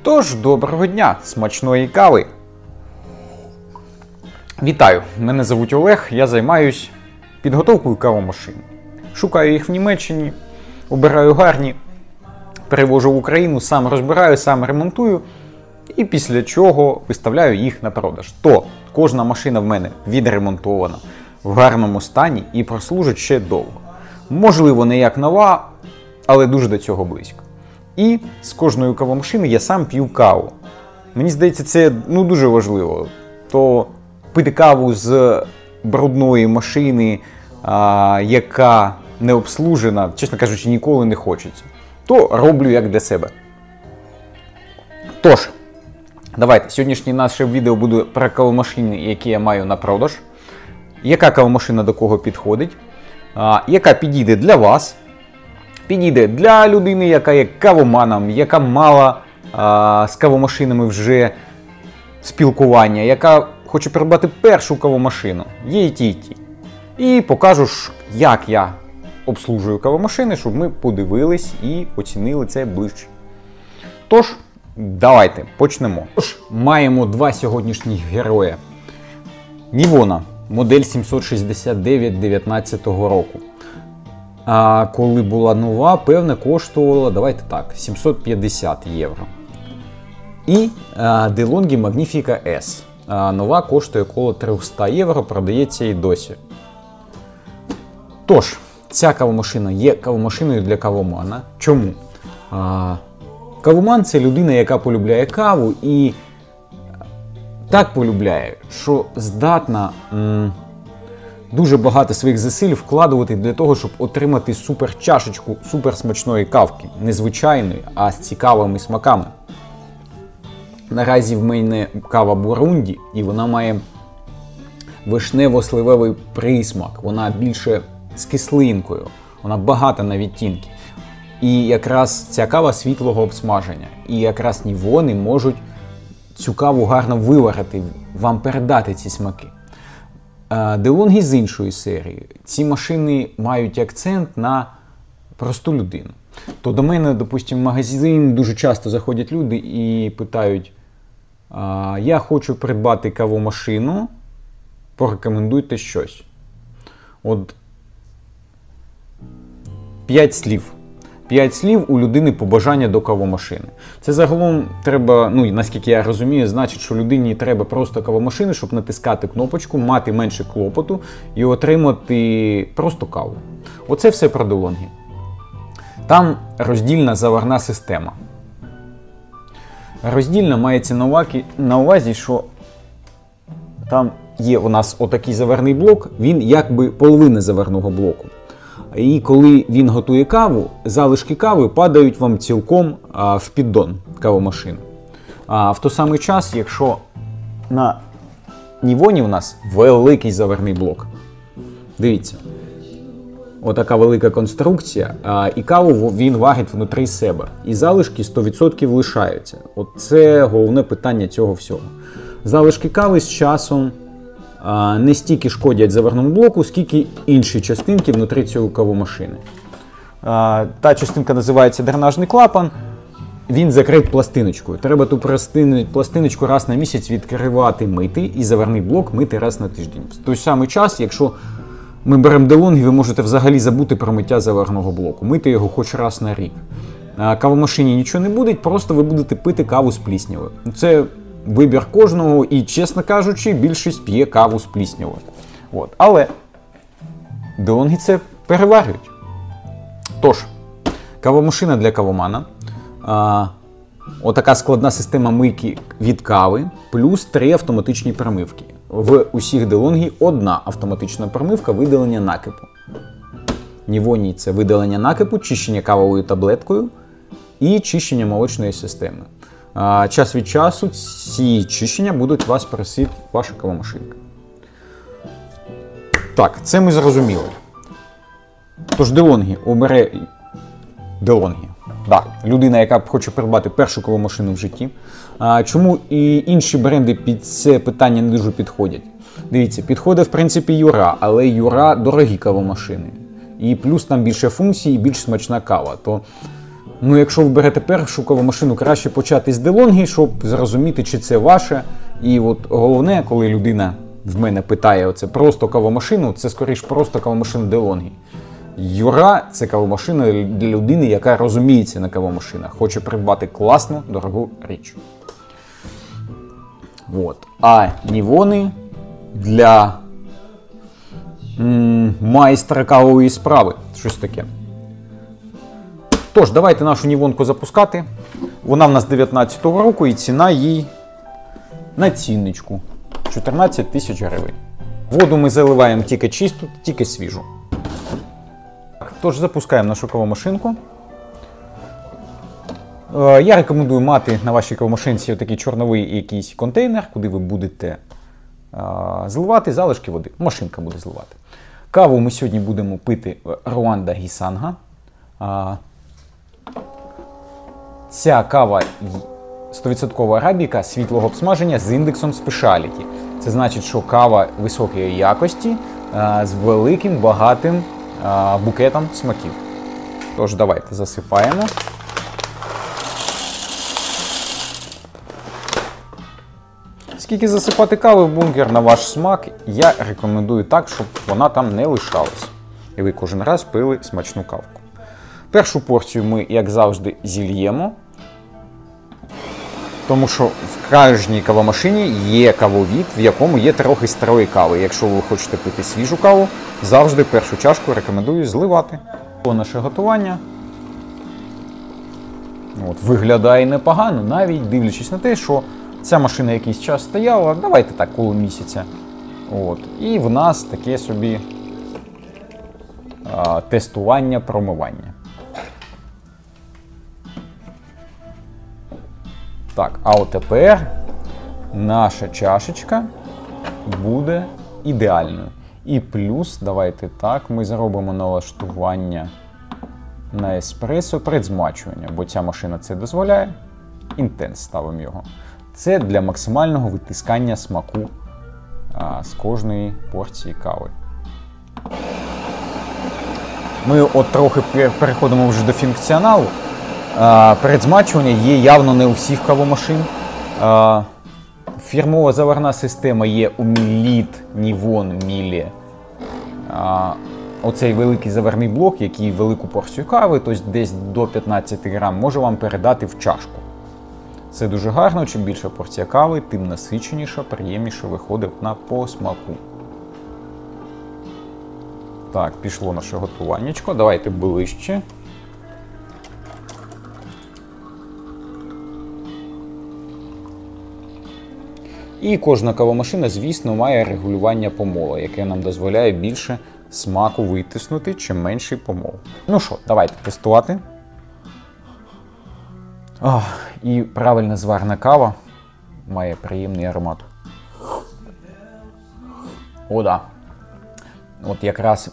Тож, доброго дня, смачної кави! Вітаю! Мене звуть Олег, я займаюсь підготовкою кавомашин. Шукаю їх в Німеччині, обираю гарні, перевожу в Україну, сам розбираю, сам ремонтую і після чого виставляю їх на продаж. То кожна машина в мене відремонтована, в гарному стані і прослужить ще довго. Можливо, не як нова, але дуже до цього близько. І з кожної кавомашини я сам п'ю каву. Мені здається, це дуже важливо. То пити каву з брудної машини, яка не обслужена, чесно кажучи, ніколи не хочеться. То роблю як для себе. Тож, давайте, сьогоднішнє наше відео буде про кавомашини, які я маю на продаж. Яка кавомашина до кого підходить, яка підійде для вас, підійде для людини, яка є кавоманом, яка мала з кавомашинами вже спілкування, яка хоче придбати першу кавомашину. Є і ті, і ті. І покажу, як я обслужую кавомашини, щоб ми подивились і оцінили це ближче. Тож, давайте почнемо. Тож, маємо два сьогоднішніх героя. Нівона, модель 769 19 року. А коли була нова, певне, коштувала, давайте так, 750 євро. І DeLonghi Magnifica S. Нова коштує около 300 євро, продається і досі. Тож, ця кавомашина є кавомашиною для кавомана. Чому? Кавоман – це людина, яка полюбляє каву і так полюбляє, що здатна дуже багато своїх зусиль вкладувати для того, щоб отримати супер чашечку супер смачної кавки. Незвичайної, а з цікавими смаками. Наразі в мене кава Бурунді, і вона має вишнево-сливовий присмак. Вона більше з кислинкою, вона багата на відтінки. І якраз ця кава світлого обсмаження. І якраз нівони можуть цю каву гарно виварити, вам передати ці смаки. DeLonghi з іншої серії. Ці машини мають акцент на просту людину. То до мене, допустимо, в магазин дуже часто заходять люди і питають: я хочу придбати кавомашину, порекомендуйте щось. От 5 слів. 5 слів у людини побажання до кавомашини. Це загалом треба, наскільки я розумію, значить, що людині треба просто кавомашини, щоб натискати кнопочку, мати менше клопоту і отримати просто каву. Оце все про DeLonghi. Там роздільна заварна система. Роздільна мається на увазі, що там є у нас отакий заварний блок, він якби половина заварного блоку. І коли він готує каву, залишки кави падають вам цілком в піддон кавомашини. В той самий час, якщо на нівоні у нас великий заварний блок. Дивіться, отака велика конструкція, і каву він варить внутрі себе. І залишки 100% лишаються. Оце головне питання цього всього. Залишки кави з часом не стільки шкодять заварному блоку, скільки інші частинки внутрі цієї кавомашини. Та частинка називається дренажний клапан, він закрит пластиночкою. Треба ту пластиночку раз на місяць відкривати, мити, і заварний блок мити раз на тиждень. В той самий час, якщо ми беремо DeLonghi, ви можете взагалі забути про миття заварного блоку, мити його хоч раз на рік. Кавомашині нічого не буде, просто ви будете пити каву з пліснявою. Це вибір кожного, і, чесно кажучи, більшість п'є каву з пліснявою. Але DeLonghi це переварюють. Тож, кавомашина для кавомана. Отака складна система мийки від кави, плюс 3 автоматичні промивки. В усіх DeLonghi одна автоматична промивка видалення накипу. Нівоні це видалення накипу, чищення кавовою таблеткою і чищення молочної системи. Час від часу ці чищення будуть вас просити ваша кавомашинка. Так, це ми зрозуміли. Тож DeLonghi обере DeLonghi. Так, людина, яка хоче придбати першу кавомашину в житті. Чому і інші бренди під це питання не дуже підходять? Дивіться, підходить в принципі Юра, але Юра дорогі кавомашини. І плюс там більше функцій і більш смачна кава. То Ну, якщо ви берете першу кавомашину, краще почати з DeLonghi, щоб зрозуміти, чи це ваше. І от головне, коли людина в мене питає, оце просто кавомашину, це скоріш просто кавомашина DeLonghi. Юра – це кавомашина для людини, яка розуміється на кавомашинах, хоче придбати класну, дорогу річ. От. А нівони для майстра кавової справи. Щось таке. Тож, давайте нашу нівонку запускати. Вона в нас 19-го року і ціна їй на цінничку. 14 тисяч гривень. Воду ми заливаємо тільки чисту, тільки свіжу. Тож, запускаємо нашу кавомашинку. Я рекомендую мати на вашій кавомашинці такий чорновий якийсь контейнер, куди ви будете зливати залишки води. Машинка буде зливати. Каву ми сьогодні будемо пити Руанда Гісанга. Ця кава 100% арабіка світлого обсмаження з індексом Specialty. Це значить, що кава високої якості з великим, багатим букетом смаків. Тож, давайте засипаємо. Скільки засипати кави в бункер на ваш смак, я рекомендую так, щоб вона там не лишалась. І ви кожен раз пили смачну кавку. Першу порцію ми, як завжди, зільємо. Тому що в кожній кавомашині є кавовід, в якому є трохи старої кави. Якщо ви хочете пити свіжу каву, завжди першу чашку рекомендую зливати. Наше готування виглядає непогано, навіть дивлячись на те, що ця машина якийсь час стояла, давайте так, коло місяця. І в нас таке собі тестування, промивання. Так, а от тепер наша чашечка буде ідеальною. І плюс, давайте так, ми зробимо налаштування на еспресо перед змачуванням, бо ця машина це дозволяє. Інтенс ставимо його. Це для максимального витискання смаку з кожної порції кави. Ми от трохи переходимо вже до функціоналу. Передзмачування є явно не у всіх кавомашин. Фірмова заварна система є у Міліт, Нівон, Мілі. Оцей великий заварний блок, який велику порцію кави, тобто десь до 15 грам, може вам передати в чашку. Це дуже гарно, чим більша порція кави, тим насиченіша, приємніше виходить на посмаку. Так, пішло наше готуваннячко. Давайте ближче. І кожна кавомашина, звісно, має регулювання помолу, яке нам дозволяє більше смаку витиснути, чим менший помол. Ну що, давайте тестувати. І правильно зварена кава має приємний аромат. Да. От якраз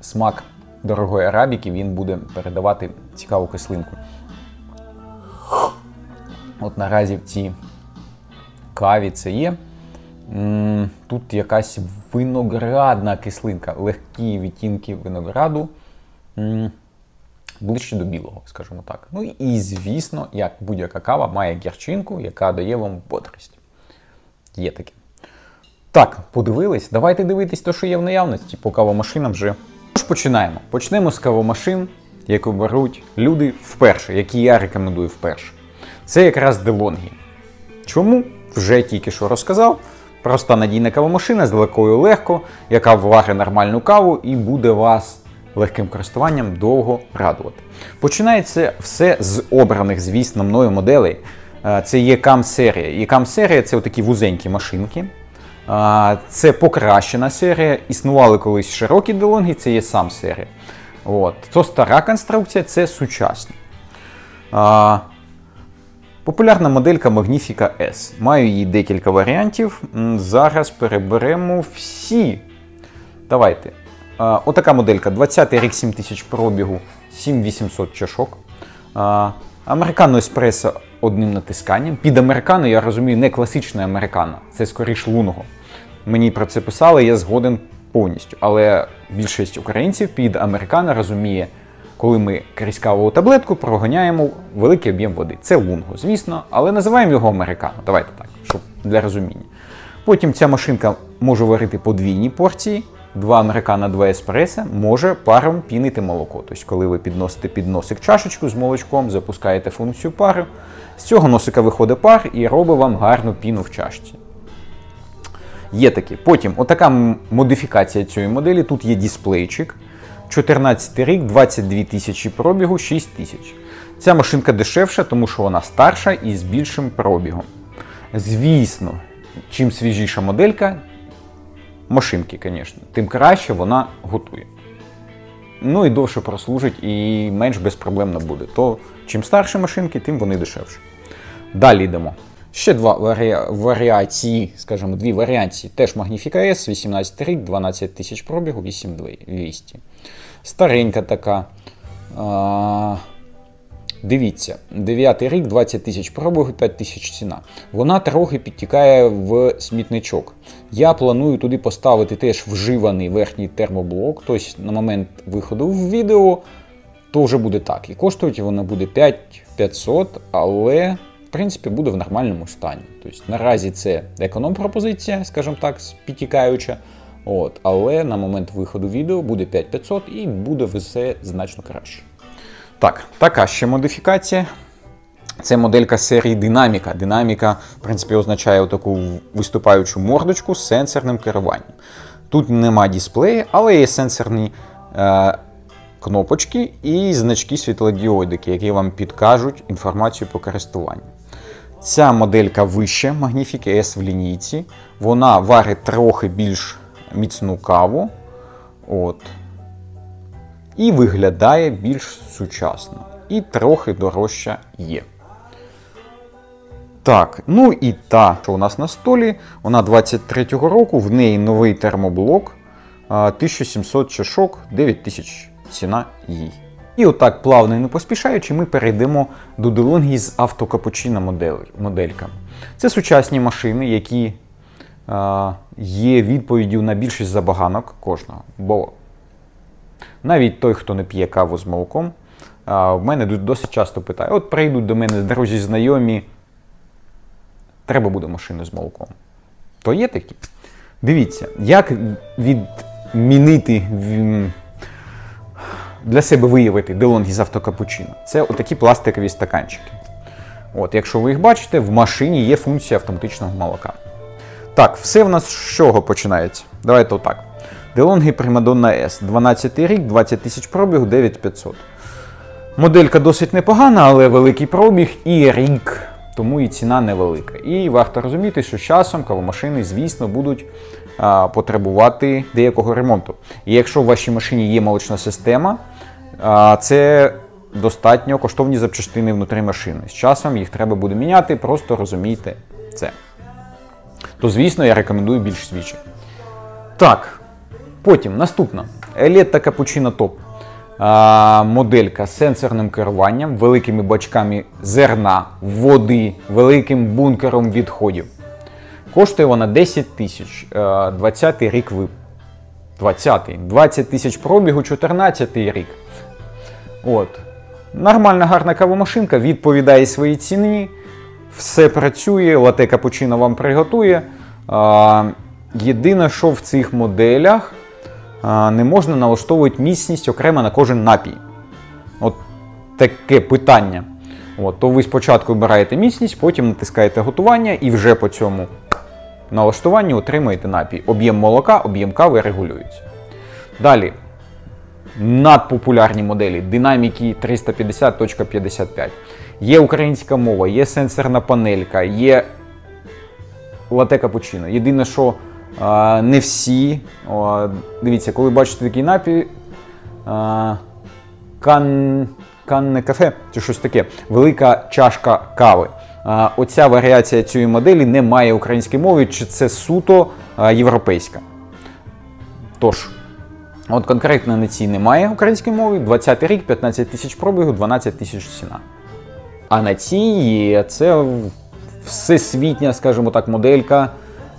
смак дорогої арабіки, він буде передавати цікаву кислинку. От наразі в цій каві це є. Тут якась виноградна кислинка, легкі відтінки винограду, ближче до білого, скажімо так. Ну і, звісно, як будь-яка кава, має гірчинку, яка дає вам бодрість. Є таке. Так, подивились? Давайте дивитись те, що є в наявності по кавомашинам вже. Тож починаємо. Почнемо з кавомашин, яку беруть люди вперше, які я рекомендую вперше. Це якраз DeLonghi. Чому? Вже тільки що розказав. Проста надійна кавомашина з легкою легко, яка варить нормальну каву і буде вас легким користуванням довго радувати. Починається все з обраних, звісно, мною моделей. Це ECAM-серія. ECAM-серія – це отакі вузенькі машинки. Це покращена серія. Існували колись широкі DeLonghi, це є сам серія. Це стара конструкція, це сучасна. Популярна моделька Magnifica S. Маю її декілька варіантів. Зараз переберемо всі. Давайте. Отака моделька. 20-й рік, 7000 пробігу, 7800 чашок. Американо еспресо одним натисканням. Під американо, я розумію, не класичне американо. Це скоріш лунго. Мені про це писали, я згоден повністю. Але більшість українців під американо розуміє коли ми крізь кавову таблетку проганяємо великий об'єм води. Це лунго, звісно, але називаємо його американо. Давайте так, щоб для розуміння. Потім ця машинка може варити подвійні порції. 2 американо, 2 еспресо, може паром пінити молоко. Тобто, коли ви підносите під носик чашечку з молочком, запускаєте функцію пару, з цього носика виходить пар і робить вам гарну піну в чашці. Є такі. Потім, отака модифікація цієї моделі. Тут є дисплейчик. 14 рік, 22 тисячі пробігу, 6 тисяч. Ця машинка дешевша, тому що вона старша і з більшим пробігом. Звісно, чим свіжіша моделька, машинки, звісно, тим краще вона готує. Ну і довше прослужить, і менш безпроблемно буде. То чим старші машинки, тим вони дешевші. Далі йдемо. Ще варіації, скажімо, дві варіації. Теж Magnifica S, 18 рік, 12 тисяч пробігу, 8200. Старенька така. Дивіться, 9 рік, 20 тисяч пробігу, 5 тисяч ціна. Вона трохи підтікає в смітничок. Я планую туди поставити теж вживаний верхній термоблок, тобто на момент виходу в відео, то вже буде так. І коштувати вона буде 5500, але в принципі буде в нормальному стані. Тобто наразі це економ-пропозиція, скажімо так, підтікаюча. Але на момент виходу відео буде 5500 і буде все значно краще. Так, така ще модифікація. Це моделька серії Динаміка. Динаміка, в принципі, означає таку виступаючу мордочку з сенсорним керуванням. Тут нема дисплею, але є сенсорні кнопочки і значки світлодіодики, які вам підкажуть інформацію по користуванню. Ця моделька вище Magnifica S в лінійці. Вона варить трохи більш міцну каву. І виглядає більш сучасно. І трохи дорожча є. Так, ну і та, що у нас на столі, вона 23-го року, в неї новий термоблок, 1700 чашок, 9000 ціна їй. І отак, плавно і не поспішаючи, ми перейдемо до DeLonghi з автокапучино модельками. Це сучасні машини, які є відповіддю на більшість забаганок кожного. Бо навіть той, хто не п'є каву з молоком, в мене досить часто питає, от прийдуть до мене друзі, знайомі, треба буде машину з молоком. То є такі. Дивіться, як відмінити, для себе виявити DeLonghi з автокапучино. Це отакі пластикові стаканчики. Якщо ви їх бачите, в машині є функція автоматичного молока. Так, все в нас з чого починається? Давайте отак. DeLonghi Primadonna S, 12 рік, 20 тисяч пробігу, 9500. Моделька досить непогана, але великий пробіг і рік, тому і ціна невелика. І варто розуміти, що з часом кавомашини, звісно, будуть потребувати деякого ремонту. І якщо в вашій машині є молочна система, це достатньо коштовні запчастини внутрі машини. З часом їх треба буде міняти, просто розумійте це. То, звісно, я рекомендую більш свічі. Так. Потім, наступна. Eletta Cappuccino Top. Моделька з сенсорним керуванням, великими бачками зерна, води, великим бункером відходів. Коштує вона 10 тисяч. 20-й рік випуску. 20 тисяч пробігу, 14-й рік. Нормальна, гарна кавомашинка, відповідає своїй ціні. Все працює, лате капучино вам приготує. Єдине, що в цих моделях не можна налаштовувати міцність окремо на кожен напій. Таке питання. То ви спочатку обираєте міцність, потім натискаєте готування і вже по цьому налаштуванні отримуєте напій. Об'єм молока, об'єм кави регулюється. Далі. Надпопулярні моделі. Динаміки 350.55. Є українська мова, є сенсорна панелька, є лате капучино. Єдине, що не всі, дивіться, коли бачите такий напій, канне кафе, чи щось таке, велика чашка кави. Оця варіація цієї моделі не має української мови, чи це суто європейська. Тож, конкретно на цій немає української мови, 20-й рік, 15 тисяч пробігу, 12 тисяч ціна. А на цій є, це всесвітня, скажімо так, моделька,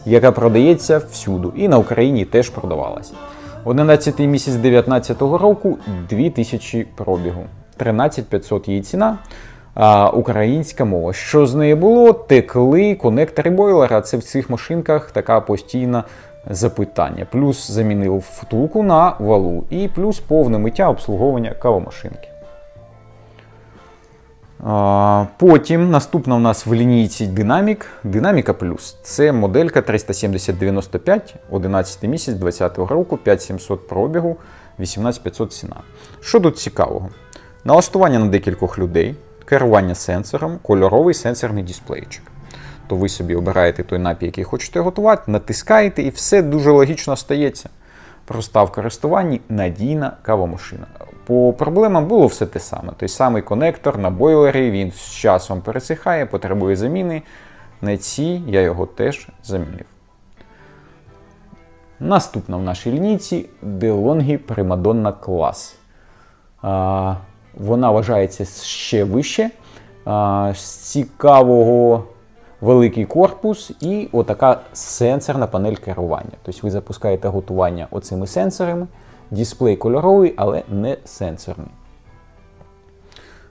яка продається всюди. І на Україні теж продавалася. 11 місяць 2019 року, 2000 пробігу. 13500 її ціна. Українська мова. Що з неї було? Текли конектори бойлера. Це в цих машинках така постійна запитання. Плюс замінив втулку на валу. І плюс повне миття обслуговування кавомашинки. Потім наступна у нас в лінійці Динаміка Плюс. Це моделька 37095, 11 місяць 2020 року, 5700 пробігу, 18500 ціна. Що тут цікавого? Налаштування на декількох людей, керування сенсором, кольоровий сенсорний дисплейчик. То ви собі обираєте той напій, який хочете готувати, натискаєте і все дуже логічно стається. Проста в користуванні, надійна кавомашина. По проблемам було все те саме. Той самий конектор на бойлері, він з часом пересихає, потребує заміни. На цій я його теж замінив. Наступна в нашій лінійці DeLonghi Primadonna Class. Вона вважається ще вище. З цікавого великий корпус і отака сенсорна панель керування. Тобто ви запускаєте готування оцими сенсорами. Дисплей кольоровий, але не сенсорний.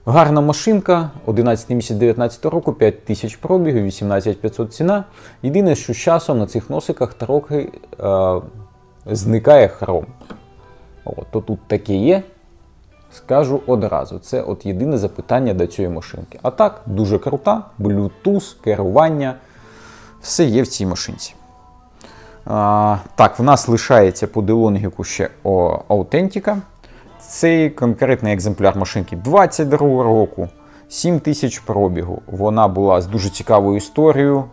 Гарна машинка, 11 місяць 2019 року, 5000 пробігів, 18500 ціна. Єдине, що з часом на цих носиках трохи зникає хром. То тут таке є, скажу одразу. Це от єдине запитання до цієї машинки. А так, дуже крута, Bluetooth, керування, все є в цій машинці. Так, в нас лишається по DeLonghi ще Authentica. Цей конкретний екземпляр машинки 22 року, 7000 пробігу. Вона була з дуже цікавою історією.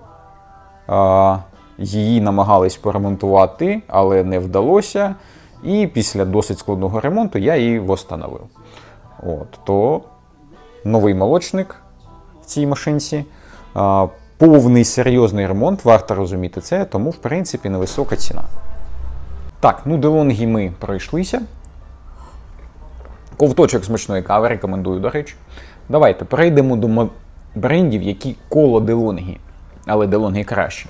Її намагались поремонтувати, але не вдалося. І після досить складного ремонту я її встановив. То новий молочник в цій машинці. Повний серйозний ремонт, варто розуміти це, тому, в принципі, невисока ціна. Так, DeLonghi ми пройшлися. Ковточок смачної кави рекомендую, до речі. Давайте перейдемо до брендів, які коло DeLonghi, але DeLonghi краще.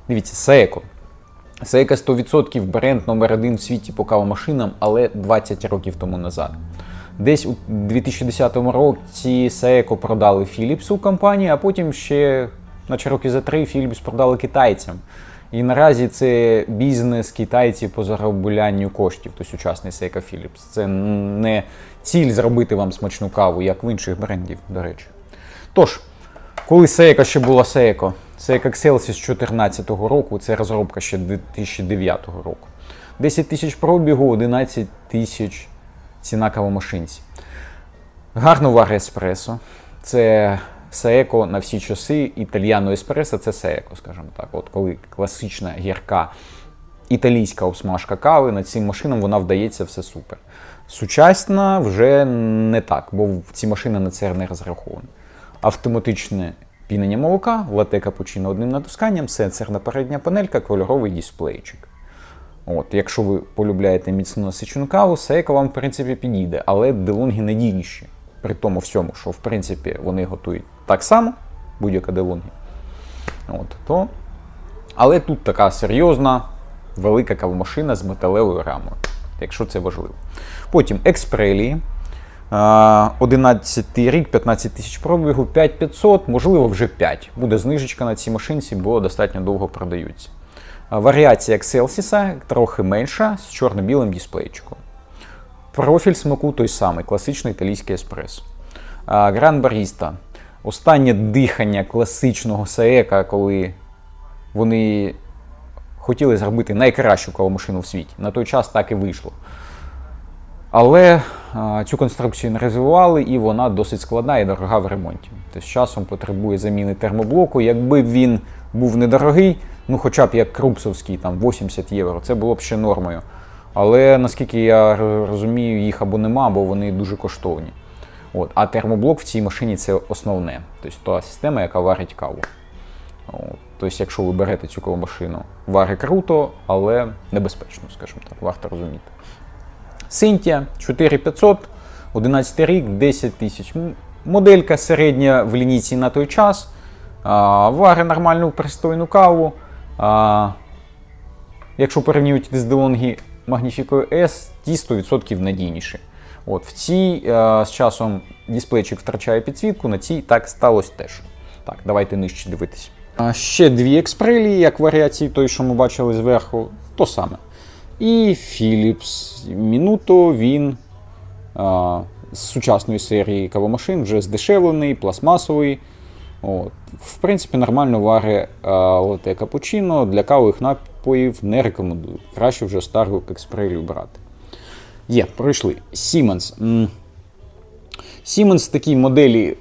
Дивіться, Seiko. Seiko 100% бренд номер 1 в світі по кавомашинам, але 20 років тому назад. Десь у 2010 році Seiko продали Philips'у компанію, а потім ще наче роки за 3 Philips продали китайцям. І наразі це бізнес китайців по зароблянню коштів, то сучасний Seiko Philips. Це не ціль зробити вам смачну каву, як в інших брендів, до речі. Тож, коли Seiko ще була Seiko Excelsis з 2014 року, це розробка ще 2009 року. 10 тисяч пробігу, 11 тисяч ціна кавомашинці. Гарно варить еспресо. Це Seiko на всі часи, італьяно еспресо – це Seiko, скажімо так. От коли класична гірка італійська обсмажка кави, над цим машинам вона вдається все супер. Сучасна вже не так, бо ці машини на це не розраховані. Автоматичне пінення молока, латте капучино одним натисканням, сенсорна передня панелька, кольоровий дисплейчик. Якщо ви полюбляєте міцну насичену каву, Seiko вам, в принципі, підійде, але DeLonghi надійніші. При тому всьому, що, в принципі, вони готують так само, будь-яка DeLonghi. Але тут така серйозна, велика кавомашина з металевою рамою, якщо це важливо. Потім Xprelia, 11 рік, 15 тисяч пробігу, 5500, можливо вже 5. Буде знижечка на цій машинці, бо достатньо довго продаються. Варіація Excelsis трохи менша, з чорно-білим дисплейчиком. Профіль смаку той самий, класичний італійський еспресо. Gran Barista. Останнє дихання класичного Seiko, коли вони хотіли зробити найкращу кавомашину в світі. На той час так і вийшло. Але цю конструкцію не розвивали, і вона досить складна і дорога в ремонті. Тобто з часом потребує заміни термоблоку. Якби він був недорогий, хоча б як крупсовський, там 80 євро, це було б ще нормою. Але, наскільки я розумію, їх або нема, або вони дуже коштовні. А термоблок в цій машині – це основне. Тобто та система, яка варить каву. Тобто, якщо ви берете цю кавомашину, варить круто, але небезпечно, скажімо так, варто розуміти. Синтія 4500, 11 рік, 10 тисяч. Моделька середня в лінійці на той час. Варить нормальну пристойну каву. Якщо порівнювати з DeLonghi Magnifico S ті 100% надійніші. От, в цій з часом дисплейчик втрачає підсвітку, на цій так сталося теж. Так, давайте нижче дивитись. Ще дві Експрелі, як варіації той, що ми бачили зверху, то саме. І Philips Minuto, він з сучасної серії кавомашин, вже здешевлений, пластмасовий. От. В принципі, нормально варить лате капучино, для кавових напоїв не рекомендую. Краще вже стару Експрелю брати. Пройшли. Siemens. Siemens такі моделі,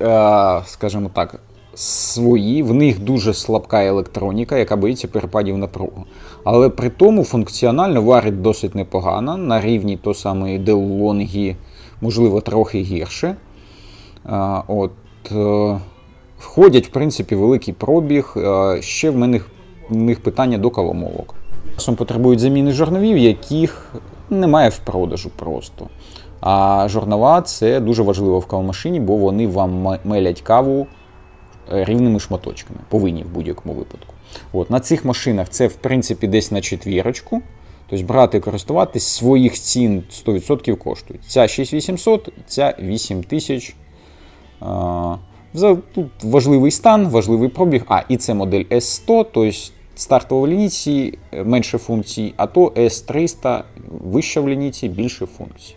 скажімо так, свої, в них дуже слабка електроніка, яка боїться перепадів напруги. Але при тому функціонально варить досить непогано, на рівні то самої DeLonghi, можливо, трохи гірше. Входять, в принципі, великий пробіг. Ще в них питання до кавомолок. Часом потребують заміни жорновів, яких немає в продажу просто. А жорнова – це дуже важливо в кавомашині, бо вони вам мелять каву рівними шматочками. Повинні в будь-якому випадку. На цих машинах це, в принципі, десь на четвірочку. Тобто брати і користуватись, своїх цін 100% коштують. Ця 6800, ця 8000. Тут важливий стан, важливий пробіг. І це модель S100, тобто стартова в лінійці, менше функцій, а то S300, вища в лінійці, більше функцій.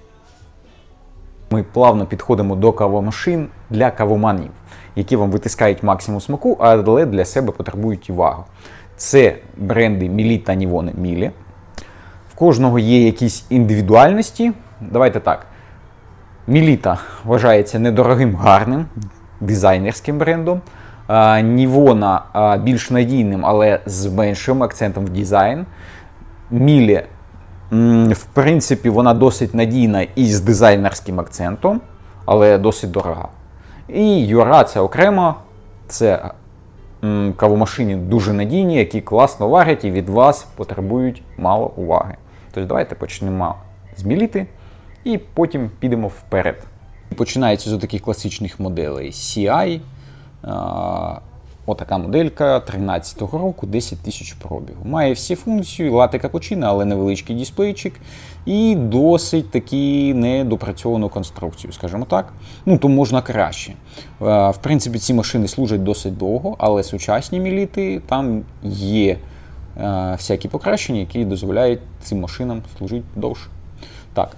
Ми плавно підходимо до кавомашин для кавоманів, які вам витискають максимум смаку, але для себе потребують увагу. Це бренди Мілі та Нівоне Мілі. В кожного є якісь індивідуальності. Давайте так. Міліта вважається недорогим, гарним, дизайнерським брендом. Нівона більш надійним, але з меншим акцентом в дизайн. Мілі, в принципі, вона досить надійна і з дизайнерським акцентом, але досить дорога. І Юра це окремо, це кавомашини дуже надійні, які класно варять і від вас потребують мало уваги. Тобто давайте почнемо з Міліти і потім підемо вперед. Починається з таких класичних моделей CI. Отака моделька 13-го року, 10 тисяч пробігу. Має всі функції, лате капучино, але невеличкий дисплейчик. І досить таки недопрацьовану конструкцію, скажімо так. То можна краще. В принципі, ці машини служать досить довго, але сучасні Міліти, там є всякі покращення, які дозволяють цим машинам служити довше. Так.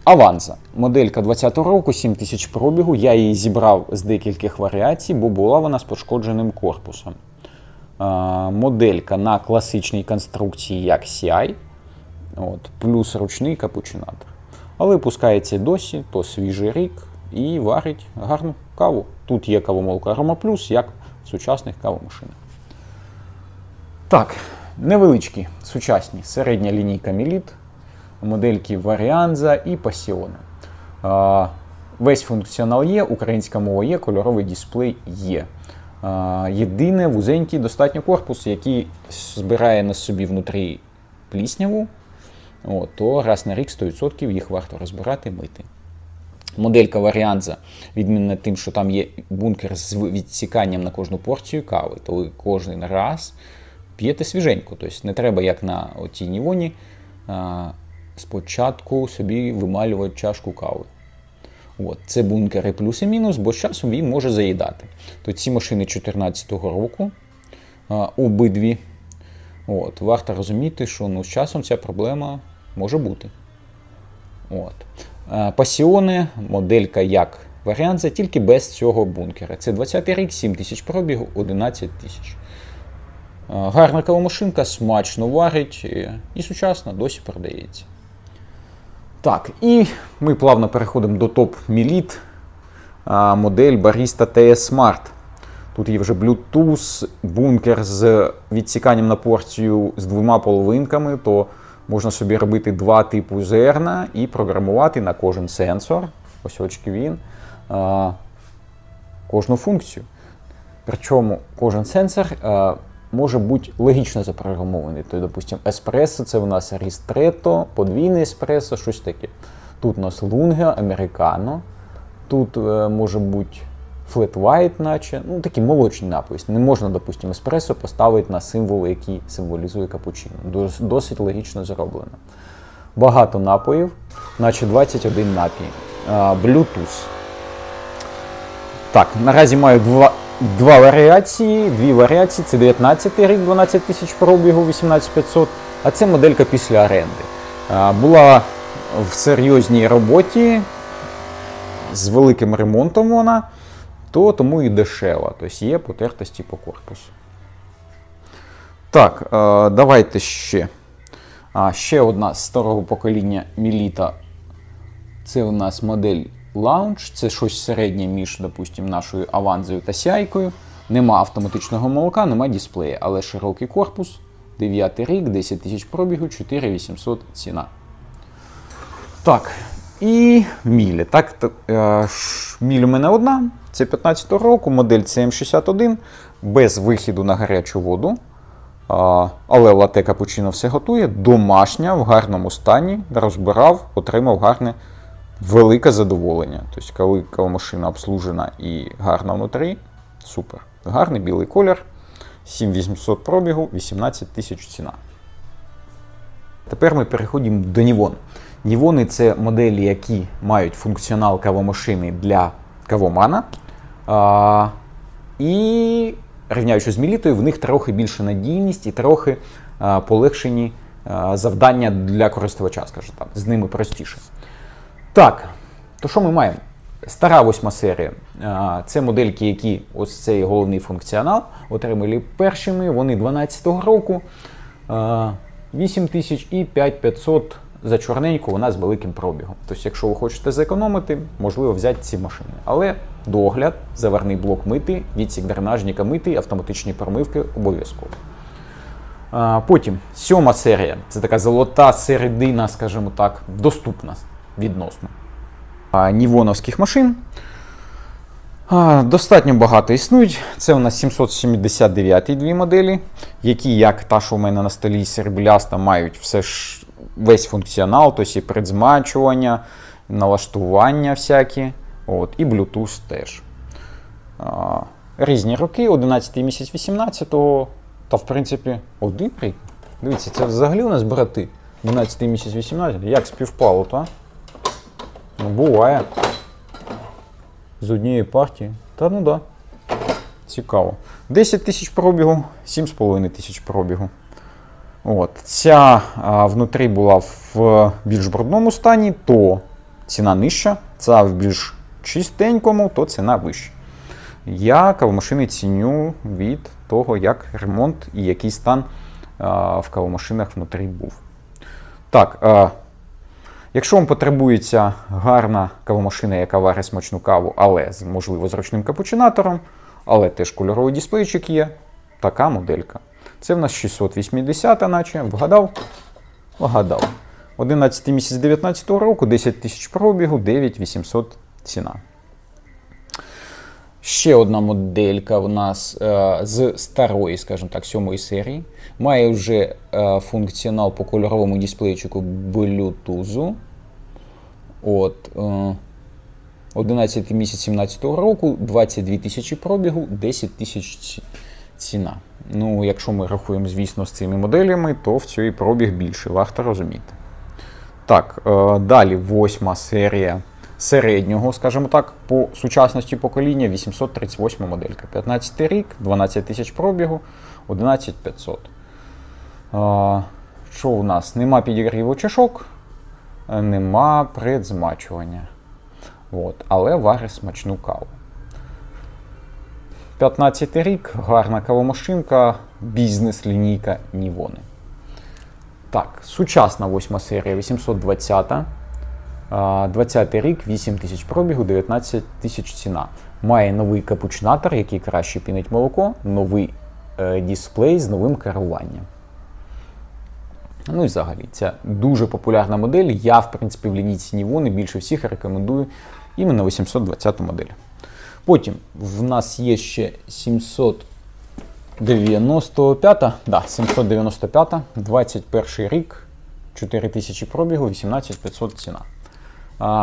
Аванза. Моделька 20-го року, 7 тисяч пробігу. Я її зібрав з декількох варіацій, бо була вона з пошкодженим корпусом. Моделька на класичній конструкції, як CI, плюс ручний капучинатор. Але пускається досі, то свіжий рік і варить гарну каву. Тут є кавомолка Aroma Plus, як в сучасних кавомашинах. Так, невеличкі, сучасні, середня лінійка Міліт. Модельки Varianza і Passione. Весь функціонал є, українська мова є, кольоровий дисплей є. Єдине вузенький достатньо корпус, який збирає на собі внутрі плісняву, то раз на рік 100% їх варто розбирати, мити. Моделька Varianza відмінна тим, що там є бункер з відсіканням на кожну порцію кави, то ви кожен раз п'єте свіженько. Тобто не треба, як на отій Нівоні, спочатку собі вималювати чашку кави. Це бункери плюс і мінус, бо з часом він може заїдати. То ці машини 2014 року, обидві. Варто розуміти, що з часом ця проблема може бути. Passione, моделька як Varianza, тільки без цього бункера. Це 20-й рік, 7 тисяч пробігу, 11 тисяч. Гарна кавомашинка, смачно варить і сучасна, досі продається. Так, і ми плавно переходимо до топ Міліт, модель Barista TS Smart. Тут є вже Bluetooth, бункер з відсіканням на порцію з 2 половинками, то можна собі робити 2 типу зерна і програмувати на кожен сенсор, ось очки він, кожну функцію. Причому кожен сенсор може бути логічно запрограмований. Тобто, допустимо, еспресо – це у нас рістретто, подвійне еспресо, щось таке. Тут у нас лунге, американо, тут може бути флет вайт, наче, такі молочні напої. Не можна, допустимо, еспресо поставити на символ, який символізує капучино. Досить логічно зроблено. багато напоїв, наче 21 напій. Bluetooth. Так, наразі маю дві варіації. Це 19 рік, 12 тисяч пробігу, 18500, а це моделька після оренди. Була в серйозній роботі, з великим ремонтом вона, тому і дешева, тобто є потертості по корпусу. Так, давайте ще. Ще одна з старого покоління Меліта. Це у нас модель Launch. Це щось середнє між, допустим, нашою Аванзою та Сяйкою. Нема автоматичного молока, нема дисплея, але широкий корпус. 9 рік, 10 тисяч пробігу, 4800 ціна. Так, і мілі. Міль у мене одна, це 15-го року, модель CM61, без вихіду на гарячу воду. Але лате капучино все готує, домашня, в гарному стані, розбирав, отримав гарне, велике задоволення. Тобто, коли кавомашина обслужена і гарна внутрі, супер. Гарний білий колір, 7800 пробігу, 18 тисяч ціна. Тепер ми переходимо до Nivon. Nivon – це моделі, які мають функціонал кавомашини для кавомана. І рівняючи з Мелітою, в них трохи більша надійність і трохи полегшені завдання для користувача, скажімо так. З ними простіше. Так, то що ми маємо? Стара 8 серія. Це модельки, які ось цей головний функціонал отримали першими. Вони 12-го року. 8000 і 5500 за чорненьку, вона з великим пробігом. Тобто, якщо ви хочете зекономити, можливо взяти ці машини. Але догляд, заварний блок митий, відсік дренажника митий, автоматичні промивки обов'язково. Потім 7 серія. Це така золота середина, скажімо так, доступна відносно. Нівоновських машин. Достатньо багато існують. Це у нас 779 дві моделі, які, як та, що у мене на столі серебряста, мають весь функціонал, тобто і предзмачування, налаштування всякі, і Bluetooth теж. Різні роки, 11 місяць 18-го, та в принципі один рік. Дивіться, це взагалі у нас брати. 12 місяць 18-го, як співпало, то? Ну, буває. З однієї партії. Та ну да. Цікаво. 10 тисяч пробігу, 7,5 тисяч пробігу. Ця внутрі була в більш брудному стані, то ціна нижча. Ця в більш чистенькому, то ціна вища. Я кавомашини ціню від того, як ремонт і який стан в кавомашинах внутрі був. Так, якщо вам потребується гарна кавомашина, яка варить смачну каву, але, можливо, з ручним капучинатором, але теж кольоровий дисплейчик є, така моделька. Це в нас 680, наче. Вгадав? Вгадав. 11 місяць 19 року, 10 тисяч пробігу, 9800 ціна. Ще одна моделька в нас з старої, скажімо так, 7 серії. Має вже функціонал по кольоровому дисплейчику Bluetooth. 11 місяць 17 року, 22 тисячі пробігу, 10 тисяч ціна. Ну, якщо ми рахуємо, звісно, з цими моделями, то в цій пробіг більше, варто розуміти. Так, далі 8 серія середнього, скажімо так, по сучасності покоління, 838 моделька. 15 рік, 12 тисяч пробігу, 11500. Що у нас? Нема підігріву чашок, нема предзмачування. Але варить смачну каву. 15 рік, гарна кавомашинка, бізнес-лінійка Nivon. Так, сучасна 8 серія, 820. 20 рік, 8 тисяч пробігу, 19 тисяч ціна. Має новий капучинатор, який краще пінить молоко, новий дисплей з новим керуванням. Ну і взагалі, це дуже популярна модель. Я, в принципі, в лінійці Nivon більше всіх рекомендую іменно 820 модель. Потім в нас є ще 795, 21 рік, 4000 пробігу, 18500 ціна.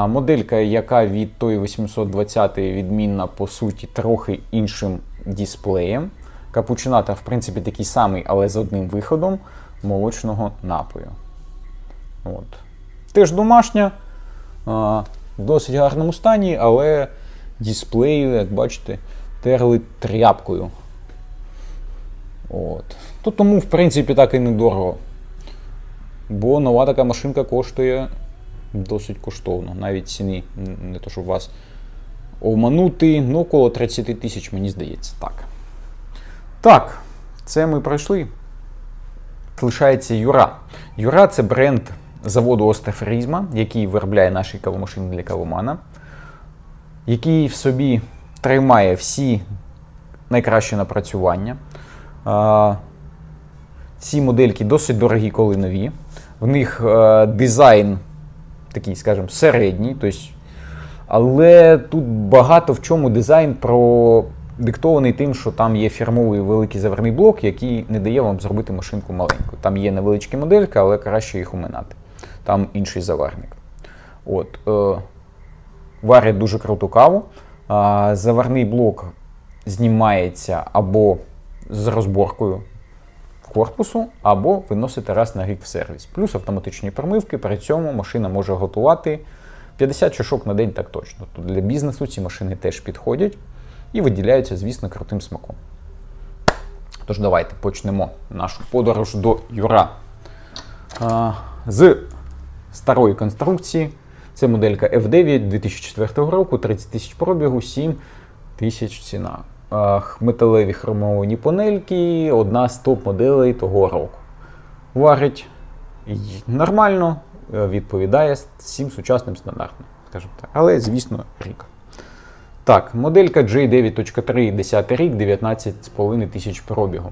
Моделька, яка від тої 820 відмінна, по суті, трохи іншим дисплеєм. Капучинатор, в принципі, такий самий, але з одним виходом молочного напою. теж домашня, в досить гарному стані, але дисплею, як бачите, терли тряпкою. От. То тому, в принципі, так і недорого. Бо нова така машинка коштує досить коштовно. Навіть ціни, не то щоб вас обманути, ну около 30 тисяч, мені здається. Так, це ми пройшли. Лишається Юра. Юра – це бренд заводу Остафрізма, який виробляє наші кавомашини для кавомана, який в собі тримає всі найкращі напрацювання. Ці модельки досить дорогі, коли нові. В них дизайн такий, скажімо, середній. Тобто, але тут багато в чому дизайн продиктований тим, що там є фірмовий великий заварний блок, який не дає вам зробити машинку маленьку. Там є невеличкі модельки, але краще їх уминати. Там інший заварник. От, варять дуже круту каву. Заварний блок знімається або з розборкою корпусу, або виносите раз на рік в сервіс. Плюс автоматичні промивки, при цьому машина може готувати 50 чашок на день, так точно. Тут для бізнесу ці машини теж підходять і виділяються, звісно, крутим смаком. Тож давайте почнемо нашу подорож до Юра. З старої конструкції. Це моделька F9 2004 року, 30 тисяч пробігу, 7 тисяч ціна. Металеві хромовані панельки, одна з топ-моделей того року. Варить нормально, відповідає всім сучасним стандартам, скажімо так. Але, звісно, рік. Так, моделька J9.3, 10 рік, 19,5 тисяч пробігу.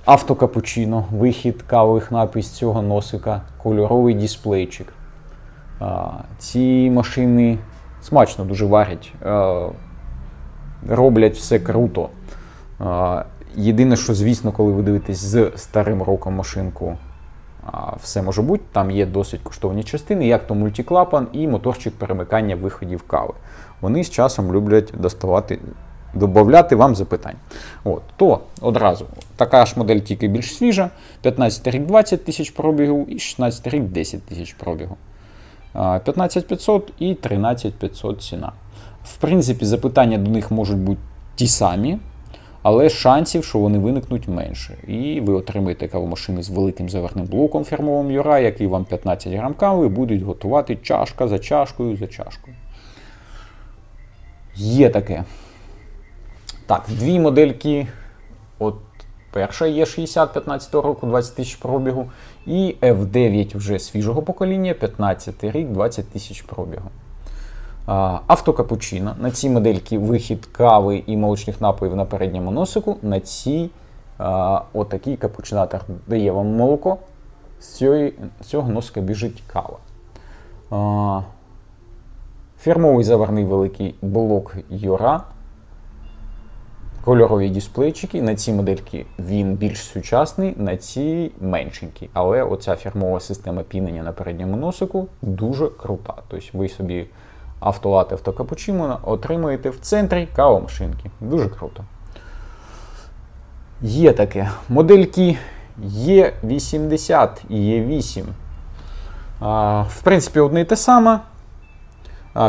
Автокапучино, вихід кавових напій з цього носика, кольоровий дисплейчик. Ці машини смачно дуже варять. Роблять все круто. Єдине, що, звісно, коли ви дивитесь з старим роком машинку, все може бути, там є досить коштовні частини, як то мультиклапан і моторчик перемикання виходів кави. Вони з часом люблять додавати вам запитань. От, то одразу, така ж модель тільки більш свіжа, 15 рік 20 тисяч пробігу і 16 рік 10 тисяч пробігу. 15500 і 13500 ціна. В принципі, запитання до них можуть бути ті самі, але шансів, що вони виникнуть, менше. І ви отримаєте кавомашини з великим заварним блоком фірмовим Юра, який вам 15 грам кави будуть готувати чашка за чашкою за чашкою. Є таке. Так, дві модельки. От перша є 60 15 року, 20 тисяч пробігу. І F9 вже свіжого покоління, 15 рік, 20 тисяч пробігу. Автокапучино. На цій модельці вихід кави і молочних напоїв на передньому носику. На цій отакий капучинатор дає вам молоко. З цього носика біжить кава. Фірмовий заварний великий блок Юра. Кольорові дисплейчики. На цій модельці він більш сучасний, на цій меншенький. Але оця фірмова система пінення на передньому носику дуже крута. Тобто ви собі автолати автокапучино отримуєте в центрі кавомашинки. Дуже круто. Є таке. Модельки Е80 і Е8. В принципі, одне і те саме.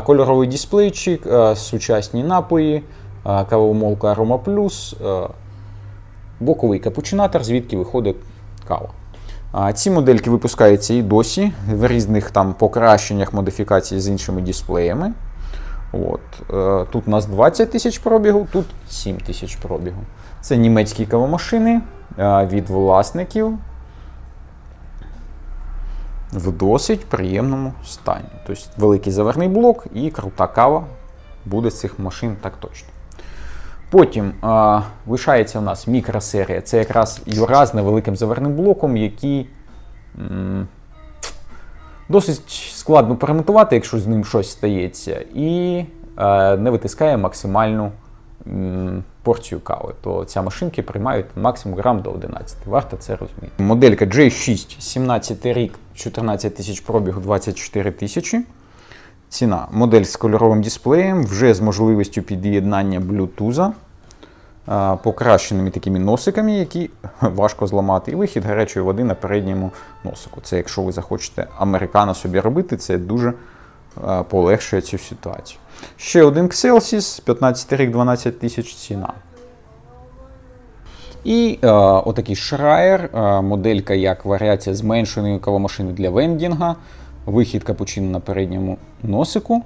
Кольоровий дисплейчик, сучасні напої, кавомолка Aroma Plus, боковий капучинатор, звідки виходить кава. Ці модельки випускаються і досі, в різних там покращеннях, модифікацій з іншими дисплеями. От. Тут у нас 20 тисяч пробігу, тут 7 тисяч пробігу. Це німецькі кавомашини від власників в досить приємному стані. Тобто великий заварний блок і крута кава буде з цих машин, так точно. Потім лишається у нас мікросерія. Це якраз Юра з невеликим заварним блоком, який досить складно перемонтувати, якщо з ним щось стається, і не витискає максимальну порцію кави. То ці машинки приймають максимум грам до 11. Варто це розуміти. Моделька J6, 17 рік, 14 тисяч пробігу, 24 тисячі. Ціна. Модель з кольоровим дисплеєм, вже з можливістю під'єднання Bluetooth. покращеними такими носиками, які важко зламати, і вихід гарячої води на передньому носику. Це якщо ви захочете американо собі робити, це дуже полегшує цю ситуацію. Ще один Xelsys, 15 рік, 12 тисяч ціна. І отакий Schreier, моделька як варіація зменшеної кавомашини для вендінга, вихід капучино на передньому носику,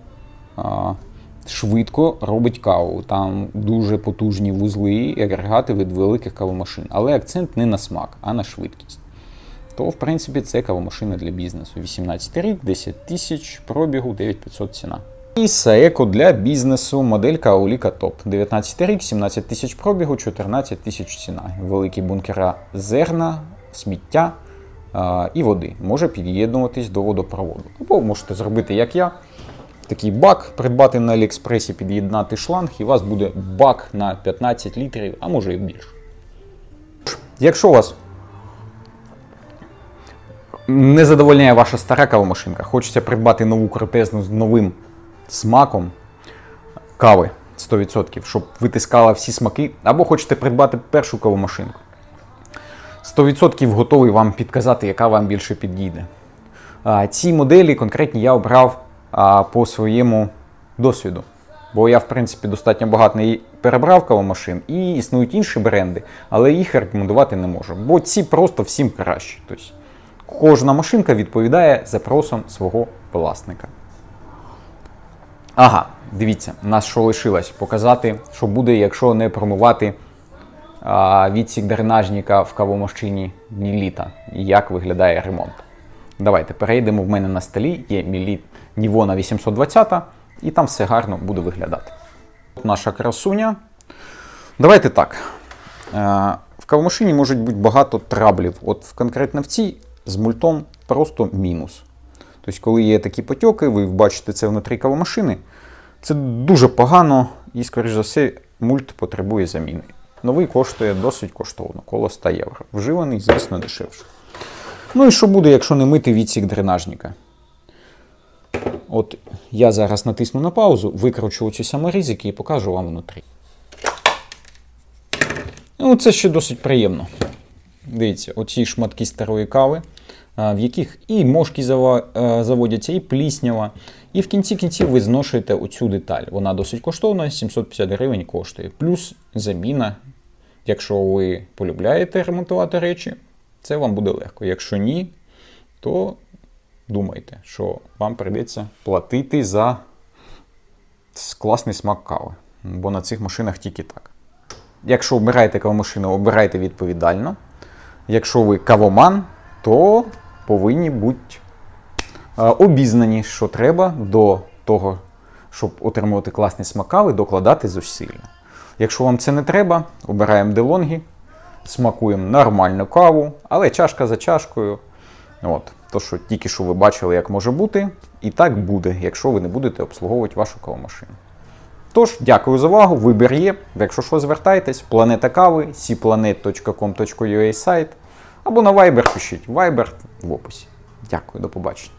швидко робить каву. Там дуже потужні вузли і агрегати від великих кавомашин. Але акцент не на смак, а на швидкість. То, в принципі, це кавомашина для бізнесу. 18 рік, 10 тисяч, пробігу, 9500 ціна. І Saeco для бізнесу, моделька Aulika Top. 19 рік, 17 тисяч пробігу, 14 тисяч ціна. Великі бункера зерна, сміття і води. Може під'єднуватись до водопроводу. Або можете зробити, як я, такий бак, придбати на Аліекспресі, під'єднати шланг, і у вас буде бак на 15 літрів, а може і більше. Якщо у вас не задовольняє ваша стара кавомашинка, хочеться придбати нову крутезну з новим смаком кави 100%, щоб витискала всі смаки, або хочете придбати першу кавомашинку, 100% готовий вам підказати, яка вам більше підійде. Ці моделі конкретні я обрав по своєму досвіду. Бо я, в принципі, достатньо багато перебрав кавомашин, і існують інші бренди, але їх рекомендувати не можу. Бо ці просто всім кращі. Тобто, кожна машинка відповідає запросам свого власника. Ага, дивіться, у нас що лишилось? Показати, що буде, якщо не промивати відсік дренажника в кавомашині дні літа. І як виглядає ремонт. Давайте перейдемо. В мене на столі є Nivona 820, і там все гарно буде виглядати. От наша красуня. Давайте так. В кавомашині може бути багато траблів. От конкретно в цій з мультом просто мінус. Тобто, коли є такі потьоки, ви бачите це внутрі кавомашини, це дуже погано і, скоріш за все, мульт потребує заміни. Новий коштує досить коштовно, коло 100 євро. Вживаний, звісно, дешевше. Ну і що буде, якщо не мити відсік дренажника? От я зараз натисну на паузу, викручу ці саморізики і покажу вам внутрі. Ну, це ще досить приємно. Дивіться, оці шматки старої кави, в яких і мошки заводяться, і пліснява. І в кінці кінців ви зношуєте оцю деталь. Вона досить коштовна, 750 гривень коштує. Плюс заміна. Якщо ви полюбляєте ремонтувати речі, це вам буде легко. Якщо ні, то думайте, що вам прийдеться платити за класний смак кави. Бо на цих машинах тільки так. Якщо обираєте кавомашину, обирайте відповідально. Якщо ви кавоман, то повинні бути обізнані, що треба до того, щоб отримувати класний смак кави, докладати зусилля. Якщо вам це не треба, обираємо DeLonghi, смакуємо нормальну каву, але чашка за чашкою. От, то, що тільки що ви бачили, як може бути, і так буде, якщо ви не будете обслуговувати вашу кавомашину. Тож, дякую за увагу, вибір є. Якщо що, звертайтесь, Планета Кави, cplanet.com.ua сайт, або на Viber пишіть, Viber в описі. Дякую, до побачення.